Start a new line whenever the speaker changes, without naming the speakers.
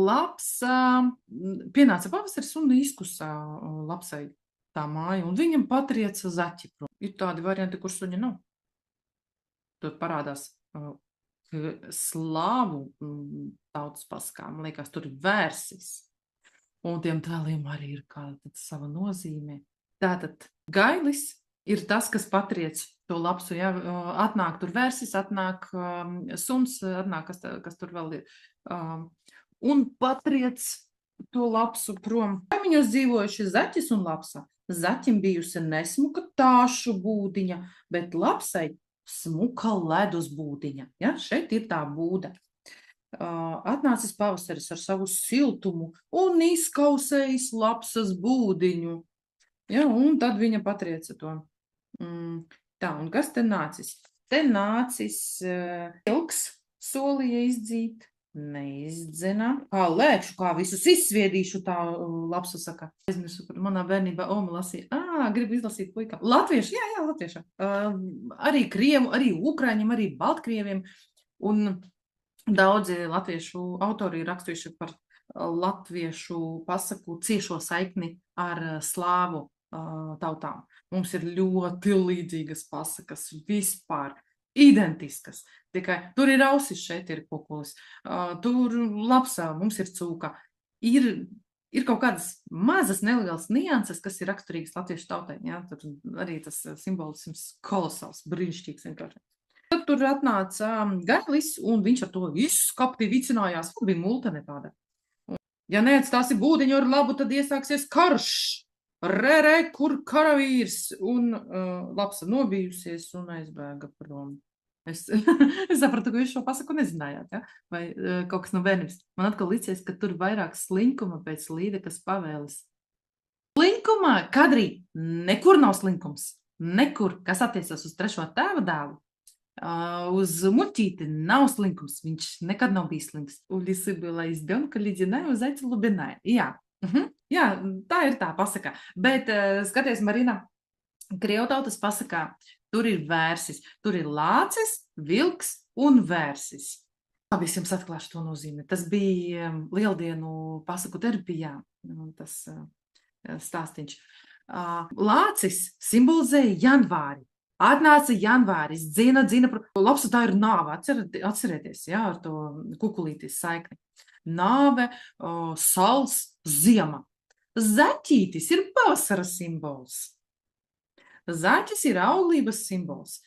lapsa, pienāca pavasaris un izkusā lapsai tā māja, un viņam patrieca zaķi prom. Ir tādi varianti, kur suņa nav. Tur parādās slāvu tautas paskā, man liekas, tur ir vērsis. Un tiem tēliem arī ir kāda sava nozīme. Tātad gailis ir tas, kas patriec to lapsu, ja, atnāk tur vērsis, atnāk suns, atnāk, kas tur vēl ir, un patriec to lapsu prom. Kaimiņos dzīvojuši zaķis un lapsa. Zaķim bijusi nesmuka tāšu būdiņa, bet lapsai smuka ledus būdiņa. Ja, šeit ir tā būda. Atnācis pavasaris ar savu siltumu un izkausējis lapsas būdiņu. Ja, un tad viņa patrieca to. Tā, un kas te nācis? Te nācis ilgs, solīja izdzīt, neizdzina. Kā lēkšu, kā visus izsviedīšu, tā lapsa saka. Aizmirsu, kur manā bērnībā Oma lasīja. Gribu izlasīt puikam. Latvieši, jā, latvieši. Arī krievu, arī ukraiņiem, arī baltkrieviem. Un daudzi latviešu autori ir rakstījuši par latviešu pasaku ciešo saikni ar slāvu tautām. Mums ir ļoti līdzīgas pasakas, vispār identiskas. Tikai tur ir ausis, šeit ir kukulis. Tur lapsā mums ir cūka. Ir kaut kādas mazas nelielas nianses, kas ir raksturīgas latviešu tautai. Ja? Tur arī tas simbolisms kolosāls, brīnišķīgs vienkārši. Tad tur atnāca gailis, un viņš ar to izskapti vicinājās. Bija multene tāda. Ja neatstāsi būdiņu ar labu, tad iesāksies karš. Re, kur karavīrs, un lapsa nobijusies un aizbēga prom. Es sapratu, ka jūs šo pasaku nezinājāt, ja? Vai kaut kas no bērnības. Man atkal licies, ka tur vairāk slinkuma pēc Līdekas pavēles. Slinkumā, Kadrī, nekur nav slinkums. Nekur, kas attiecas uz trešo tēva dēlu. Uz muļķīti nav slinkums, viņš nekad nav bijis slinks. У лисы была избенка ледяная, у зайца лубиная. Jā. Jā, tā ir tā pasaka. Bet, skaties, Marina, krievu tautas pasakā, tur ir vērsis. Tur ir lācis, vilks un vērsis. Labi, es jums atklāšu to nozīmi. Tas bija lieldienu pasaku terapijā, tas stāstiņš. Lācis simbolizēja janvāri. Atnāca janvāris, dzina, lapsa tā ir nāve, atcerieties, jā, ar to kukulītis saikni. Nāve, sals, ziema. Zaķītis ir pavasara simbols. Zaķis ir auglības simbols.